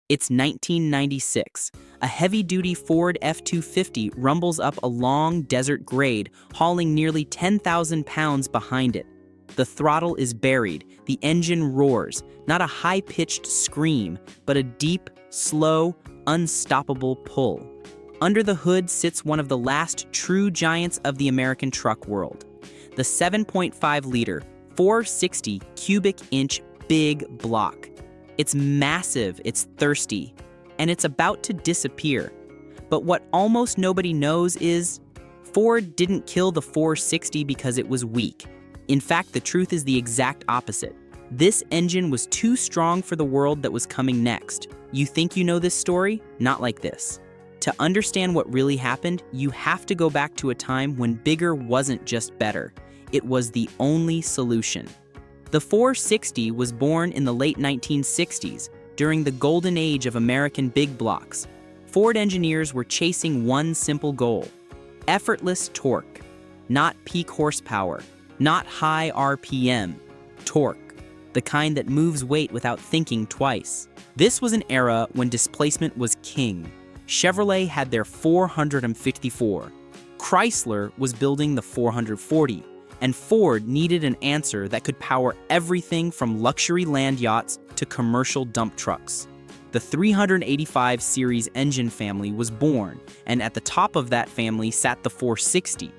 It's 1996. A heavy-duty Ford F-250 rumbles up a long desert grade, hauling nearly 10,000 pounds behind it. The throttle is buried, the engine roars, not a high-pitched scream, but a deep, slow, unstoppable pull. Under the hood sits one of the last true giants of the American truck world. The 7.5-liter, 460 cubic inch big block. It's massive, it's thirsty, and it's about to disappear. But what almost nobody knows is Ford didn't kill the 460 because it was weak. In fact, the truth is the exact opposite. This engine was too strong for the world that was coming next. You think you know this story? Not like this. To understand what really happened, you have to go back to a time when bigger wasn't just better. It was the only solution. The 460 was born in the late 1960s, during the golden age of American big blocks. Ford engineers were chasing one simple goal: effortless torque. Not peak horsepower, not high RPM, torque. The kind that moves weight without thinking twice. This was an era when displacement was king. Chevrolet had their 454. Chrysler was building the 440. And Ford needed an answer that could power everything from luxury land yachts to commercial dump trucks. The 385 series engine family was born, and at the top of that family sat the 460.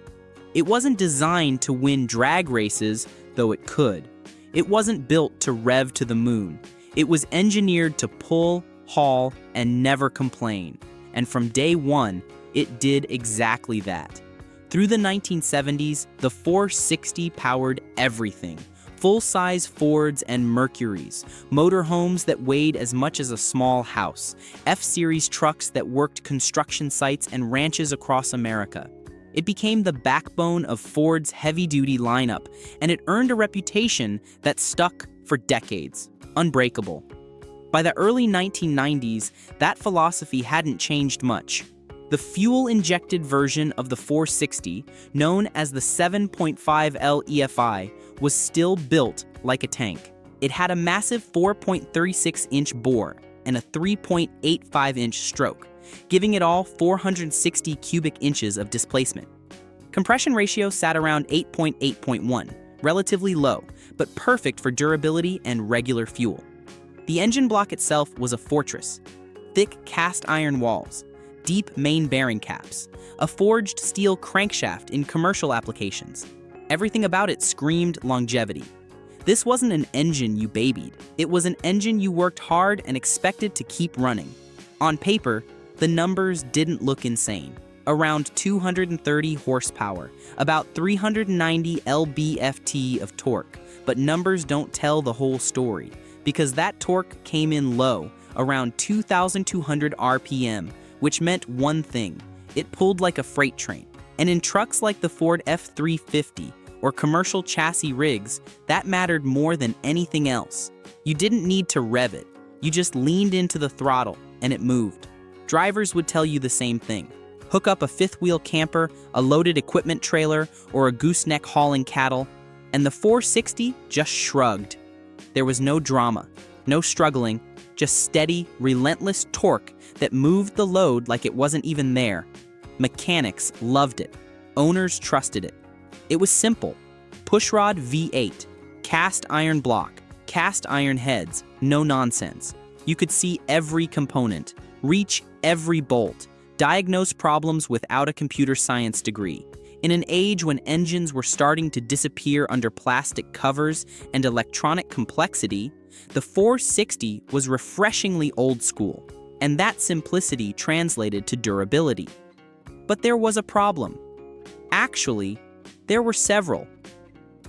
It wasn't designed to win drag races, though it could. It wasn't built to rev to the moon. It was engineered to pull, haul, and never complain. And from day one, it did exactly that. Through the 1970s, the 460 powered everything. Full-size Fords and Mercurys, motorhomes that weighed as much as a small house, F-Series trucks that worked construction sites and ranches across America. It became the backbone of Ford's heavy-duty lineup, and it earned a reputation that stuck for decades, unbreakable. By the early 1990s, that philosophy hadn't changed much. The fuel-injected version of the 460, known as the 7.5L EFI, was still built like a tank. It had a massive 4.36-inch bore and a 3.85-inch stroke, giving it all 460 cubic inches of displacement. Compression ratio sat around 8.8.1, relatively low, but perfect for durability and regular fuel. The engine block itself was a fortress. Thick cast iron walls, deep main bearing caps, a forged steel crankshaft in commercial applications. Everything about it screamed longevity. This wasn't an engine you babied. It was an engine you worked hard and expected to keep running. On paper, the numbers didn't look insane. Around 230 horsepower, about 390 lb-ft of torque. But numbers don't tell the whole story, because that torque came in low, around 2,200 RPM, which meant one thing: it pulled like a freight train. And in trucks like the Ford F-350 or commercial chassis rigs, that mattered more than anything else. You didn't need to rev it. You just leaned into the throttle and it moved. Drivers would tell you the same thing. Hook up a fifth-wheel camper, a loaded equipment trailer, or a gooseneck hauling cattle, and the 460 just shrugged. There was no drama, no struggling, just steady, relentless torque that moved the load like it wasn't even there. Mechanics loved it. Owners trusted it. It was simple. Pushrod V8, cast iron block, cast iron heads, no nonsense. You could see every component, reach every bolt, diagnose problems without a computer science degree. In an age when engines were starting to disappear under plastic covers and electronic complexity, the 460 was refreshingly old school, and that simplicity translated to durability. But there was a problem. Actually, there were several.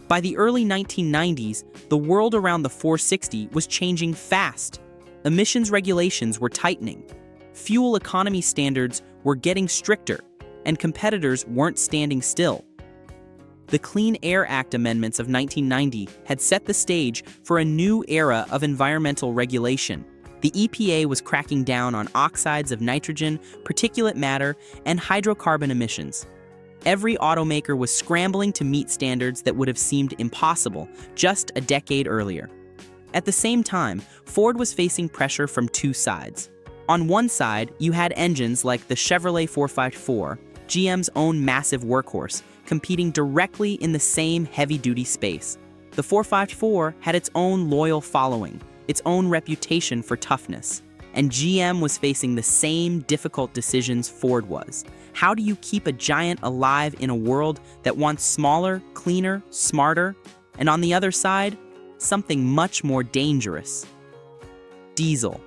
By the early 1990s, the world around the 460 was changing fast. Emissions regulations were tightening. Fuel economy standards were getting stricter, and competitors weren't standing still. The Clean Air Act amendments of 1990 had set the stage for a new era of environmental regulation. The EPA was cracking down on oxides of nitrogen, particulate matter, and hydrocarbon emissions. Every automaker was scrambling to meet standards that would have seemed impossible just a decade earlier. At the same time, Ford was facing pressure from two sides. On one side, you had engines like the Chevrolet 454, GM's own massive workhorse, competing directly in the same heavy-duty space. The 454 had its own loyal following, its own reputation for toughness. And GM was facing the same difficult decisions Ford was. How do you keep a giant alive in a world that wants smaller, cleaner, smarter? And on the other side, something much more dangerous. Diesel.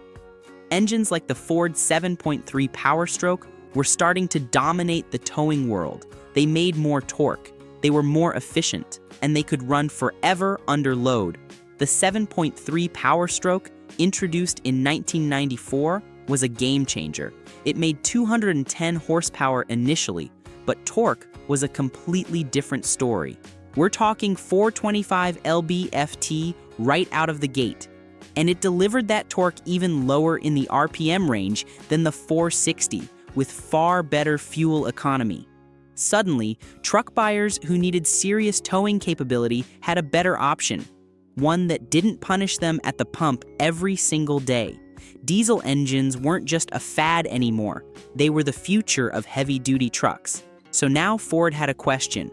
Engines like the Ford 7.3 Power Stroke were starting to dominate the towing world. They made more torque, they were more efficient, and they could run forever under load. The 7.3 Power Stroke, introduced in 1994, was a game changer. It made 210 horsepower initially, but torque was a completely different story. We're talking 425 lb-ft right out of the gate. And it delivered that torque even lower in the RPM range than the 460, with far better fuel economy. Suddenly, truck buyers who needed serious towing capability had a better option, one that didn't punish them at the pump every single day. Diesel engines weren't just a fad anymore, they were the future of heavy-duty trucks. So now Ford had a question.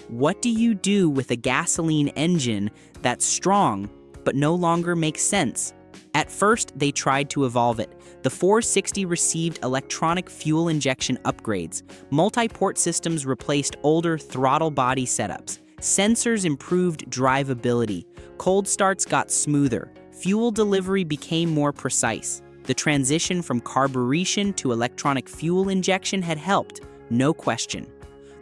What do you do with a gasoline engine that's strong but no longer makes sense? At first, they tried to evolve it. The 460 received electronic fuel injection upgrades. Multi-port systems replaced older throttle body setups. Sensors improved drivability. Cold starts got smoother. Fuel delivery became more precise. The transition from carburation to electronic fuel injection had helped, no question.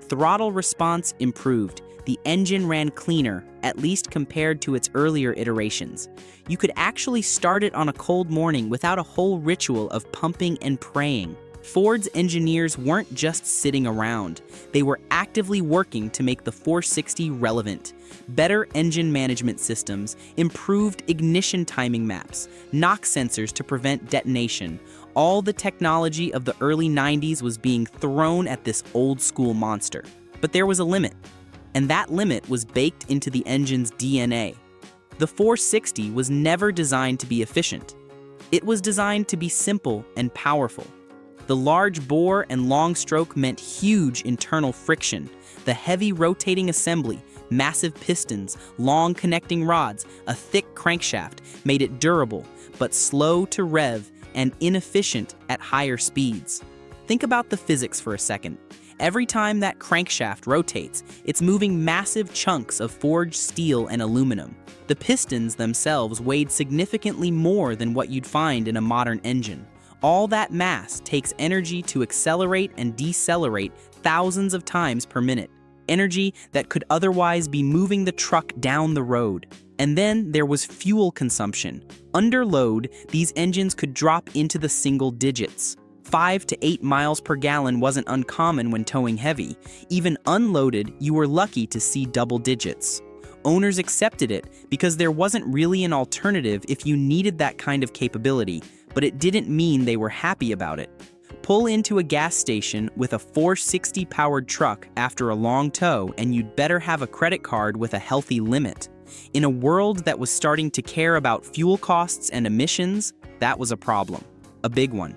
Throttle response improved. The engine ran cleaner, at least compared to its earlier iterations. You could actually start it on a cold morning without a whole ritual of pumping and praying. Ford's engineers weren't just sitting around. They were actively working to make the 460 relevant. Better engine management systems, improved ignition timing maps, knock sensors to prevent detonation. All the technology of the early 90s was being thrown at this old-school monster. But there was a limit. And that limit was baked into the engine's DNA. The 460 was never designed to be efficient. It was designed to be simple and powerful. The large bore and long stroke meant huge internal friction. The heavy rotating assembly, massive pistons, long connecting rods, a thick crankshaft made it durable, but slow to rev and inefficient at higher speeds. Think about the physics for a second. Every time that crankshaft rotates, it's moving massive chunks of forged steel and aluminum. The pistons themselves weighed significantly more than what you'd find in a modern engine. All that mass takes energy to accelerate and decelerate thousands of times per minute. Energy that could otherwise be moving the truck down the road. And then there was fuel consumption. Under load, these engines could drop into the single digits. 5 to 8 miles per gallon wasn't uncommon when towing heavy. Even unloaded, you were lucky to see double digits. Owners accepted it because there wasn't really an alternative if you needed that kind of capability, but it didn't mean they were happy about it. Pull into a gas station with a 460 powered truck after a long tow and you'd better have a credit card with a healthy limit. In a world that was starting to care about fuel costs and emissions, that was a problem. A big one.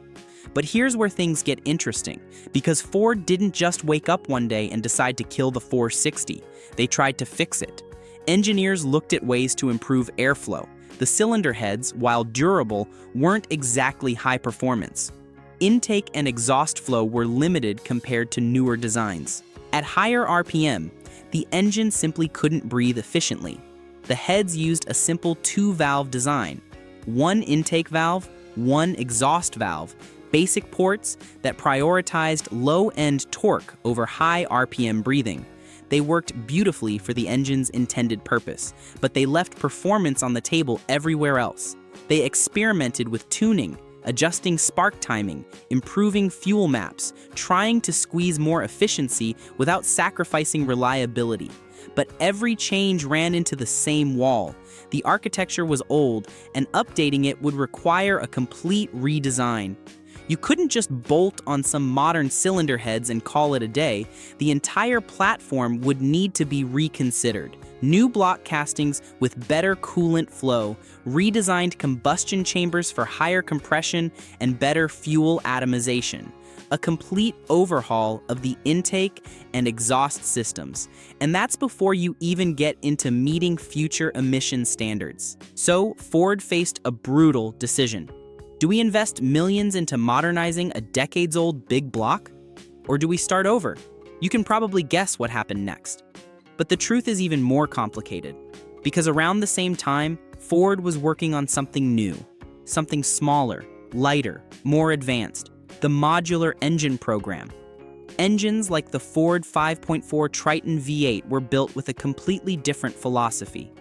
But here's where things get interesting, because Ford didn't just wake up one day and decide to kill the 460. They tried to fix it. Engineers looked at ways to improve airflow. The cylinder heads, while durable, weren't exactly high performance. Intake and exhaust flow were limited compared to newer designs. At higher RPM, the engine simply couldn't breathe efficiently. The heads used a simple two-valve design. One intake valve, one exhaust valve, basic ports that prioritized low-end torque over high RPM breathing. They worked beautifully for the engine's intended purpose, but they left performance on the table everywhere else. They experimented with tuning, adjusting spark timing, improving fuel maps, trying to squeeze more efficiency without sacrificing reliability. But every change ran into the same wall. The architecture was old, and updating it would require a complete redesign. You couldn't just bolt on some modern cylinder heads and call it a day. The entire platform would need to be reconsidered. New block castings with better coolant flow, redesigned combustion chambers for higher compression and better fuel atomization. A complete overhaul of the intake and exhaust systems. And that's before you even get into meeting future emission standards. So Ford faced a brutal decision. Do we invest millions into modernizing a decades-old big block? Or do we start over? You can probably guess what happened next. But the truth is even more complicated, because around the same time, Ford was working on something new, something smaller, lighter, more advanced, the modular engine program. Engines like the Ford 5.4 Triton V8 were built with a completely different philosophy.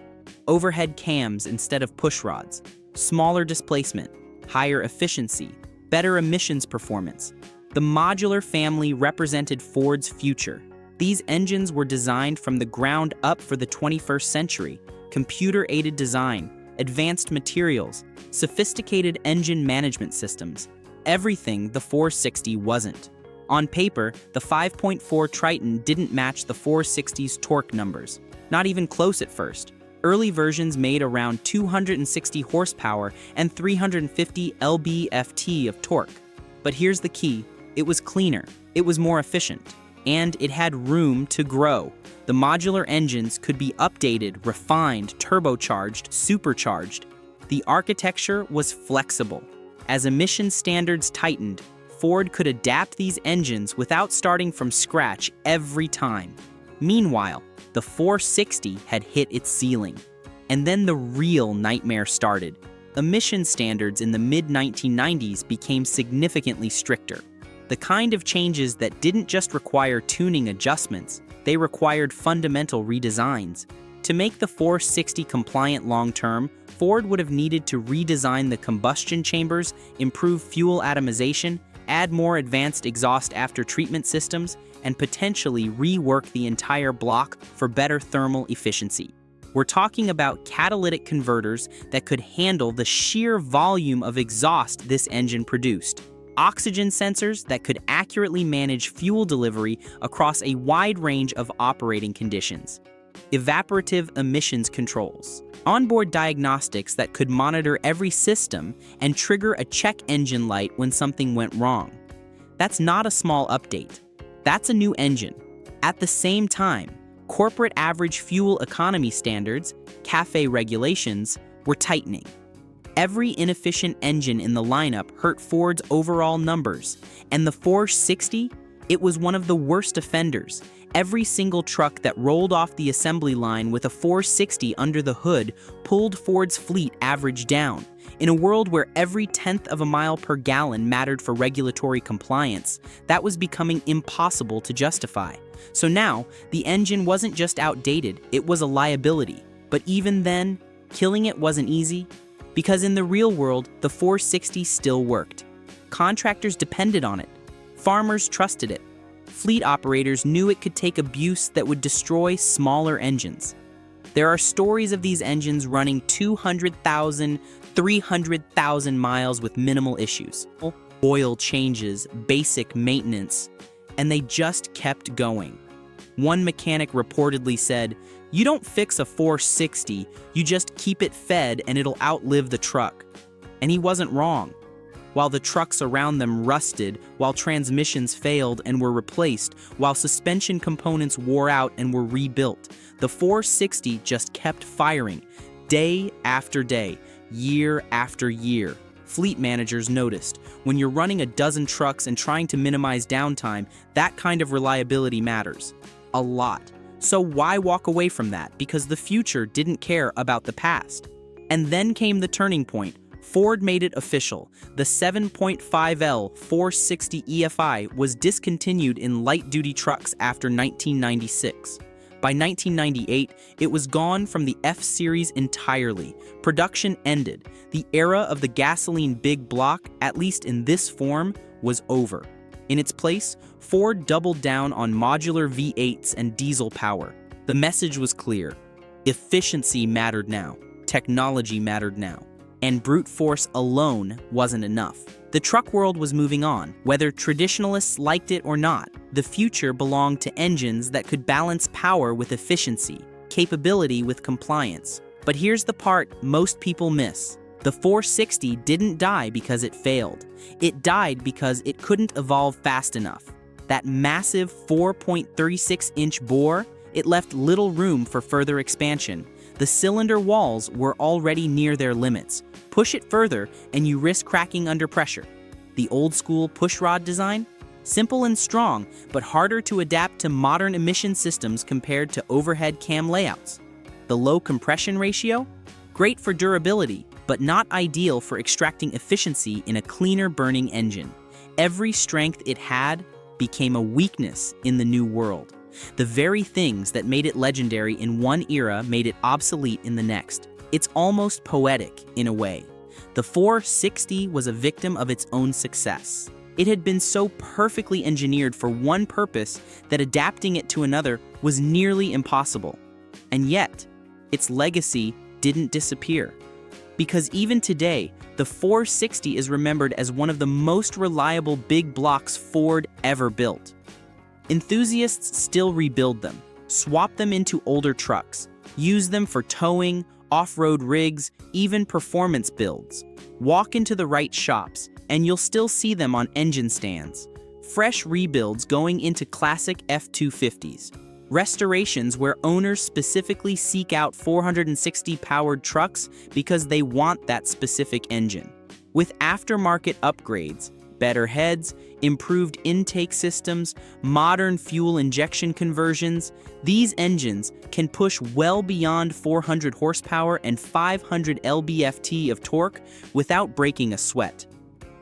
Overhead cams instead of pushrods, smaller displacement, higher efficiency, better emissions performance. The modular family represented Ford's future. These engines were designed from the ground up for the 21st century. Computer-aided design, advanced materials, sophisticated engine management systems. Everything the 460 wasn't. On paper, the 5.4 Triton didn't match the 460's torque numbers. Not even close at first. Early versions made around 260 horsepower and 350 lb-ft of torque. But here's the key. It was cleaner, it was more efficient, and it had room to grow. The modular engines could be updated, refined, turbocharged, supercharged. The architecture was flexible. As emission standards tightened, Ford could adapt these engines without starting from scratch every time. Meanwhile, the 460 had hit its ceiling. And then the real nightmare started. Emission standards in the mid-1990s became significantly stricter. The kind of changes that didn't just require tuning adjustments, they required fundamental redesigns. To make the 460 compliant long-term, Ford would have needed to redesign the combustion chambers, improve fuel atomization, add more advanced exhaust after-treatment systems, and potentially rework the entire block for better thermal efficiency. We're talking about catalytic converters that could handle the sheer volume of exhaust this engine produced. Oxygen sensors that could accurately manage fuel delivery across a wide range of operating conditions. Evaporative emissions controls. Onboard diagnostics that could monitor every system and trigger a check engine light when something went wrong. That's not a small update. That's a new engine. At the same time, corporate average fuel economy standards, CAFE regulations, were tightening. Every inefficient engine in the lineup hurt Ford's overall numbers, and the 460, it was one of the worst offenders. Every single truck that rolled off the assembly line with a 460 under the hood pulled Ford's fleet average down. In a world where every tenth of a mile per gallon mattered for regulatory compliance, that was becoming impossible to justify. So now, the engine wasn't just outdated, it was a liability. But even then, killing it wasn't easy. Because in the real world, the 460 still worked. Contractors depended on it. Farmers trusted it. Fleet operators knew it could take abuse that would destroy smaller engines. There are stories of these engines running 200,000, 300,000 miles with minimal issues. Oil changes, basic maintenance, and they just kept going. One mechanic reportedly said, "You don't fix a 460, you just keep it fed and it'll outlive the truck." And he wasn't wrong. While the trucks around them rusted, while transmissions failed and were replaced, while suspension components wore out and were rebuilt, the 460 just kept firing, day after day, year after year. Fleet managers noticed, when you're running a dozen trucks and trying to minimize downtime, that kind of reliability matters. A lot. So why walk away from that? Because the future didn't care about the past. And then came the turning point. Ford made it official. The 7.5L 460 EFI was discontinued in light-duty trucks after 1996. By 1998, it was gone from the F-Series entirely. Production ended. The era of the gasoline big block, at least in this form, was over. In its place, Ford doubled down on modular V8s and diesel power. The message was clear. Efficiency mattered now. Technology mattered now. And brute force alone wasn't enough. The truck world was moving on. Whether traditionalists liked it or not, the future belonged to engines that could balance power with efficiency. capability with compliance. But here's the part most people miss. The 460 didn't die because it failed. It died because it couldn't evolve fast enough. That massive 4.36-inch bore, it left little room for further expansion. The cylinder walls were already near their limits. Push it further and you risk cracking under pressure. The old-school pushrod design? Simple and strong, but harder to adapt to modern emission systems compared to overhead cam layouts. The low compression ratio? Great for durability, but not ideal for extracting efficiency in a cleaner burning engine. Every strength it had became a weakness in the new world. The very things that made it legendary in one era made it obsolete in the next. It's almost poetic in a way. The 460 was a victim of its own success. It had been so perfectly engineered for one purpose that adapting it to another was nearly impossible. And yet, its legacy didn't disappear. Because even today, the 460 is remembered as one of the most reliable big blocks Ford ever built. Enthusiasts still rebuild them, swap them into older trucks, use them for towing, off-road rigs, even performance builds. Walk into the right shops, and you'll still see them on engine stands. Fresh rebuilds going into classic F-250s. Restorations where owners specifically seek out 460-powered trucks because they want that specific engine. With aftermarket upgrades, better heads, improved intake systems, modern fuel injection conversions, these engines can push well beyond 400 horsepower and 500 lb-ft of torque without breaking a sweat.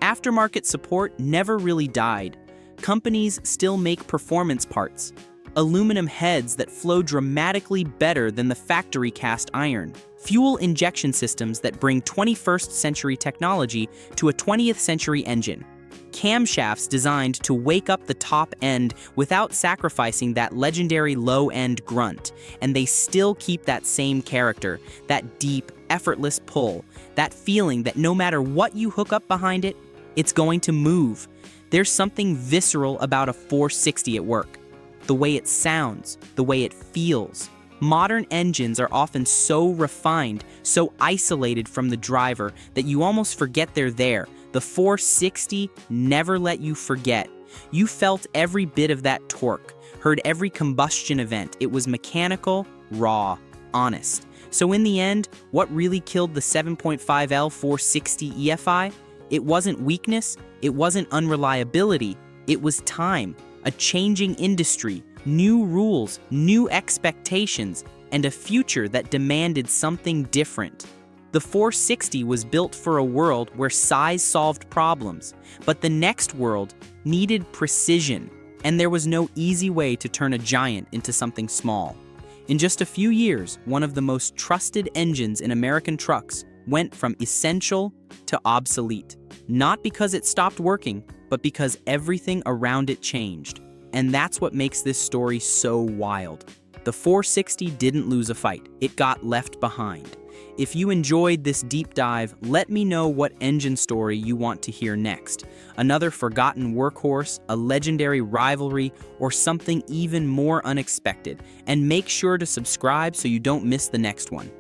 Aftermarket support never really died. Companies still make performance parts, aluminum heads that flow dramatically better than the factory cast iron, fuel injection systems that bring 21st century technology to a 20th century engine, camshafts designed to wake up the top end without sacrificing that legendary low-end grunt, and they still keep that same character, that deep, effortless pull, that feeling that no matter what you hook up behind it, it's going to move. There's something visceral about a 460 at work. The way it sounds, the way it feels. Modern engines are often so refined, so isolated from the driver that you almost forget they're there. The 460 never let you forget. You felt every bit of that torque, heard every combustion event. It was mechanical, raw, honest. So in the end, what really killed the 7.5L 460 EFI? It wasn't weakness, it wasn't unreliability, it was time, a changing industry, new rules, new expectations, and a future that demanded something different. The 460 was built for a world where size solved problems, but the next world needed precision, and there was no easy way to turn a giant into something small. In just a few years, one of the most trusted engines in American trucks went from essential to obsolete. Not because it stopped working, but because everything around it changed. And that's what makes this story so wild. The 460 didn't lose a fight, it got left behind. If you enjoyed this deep dive, let me know what engine story you want to hear next. Another forgotten workhorse, a legendary rivalry, or something even more unexpected. And make sure to subscribe so you don't miss the next one.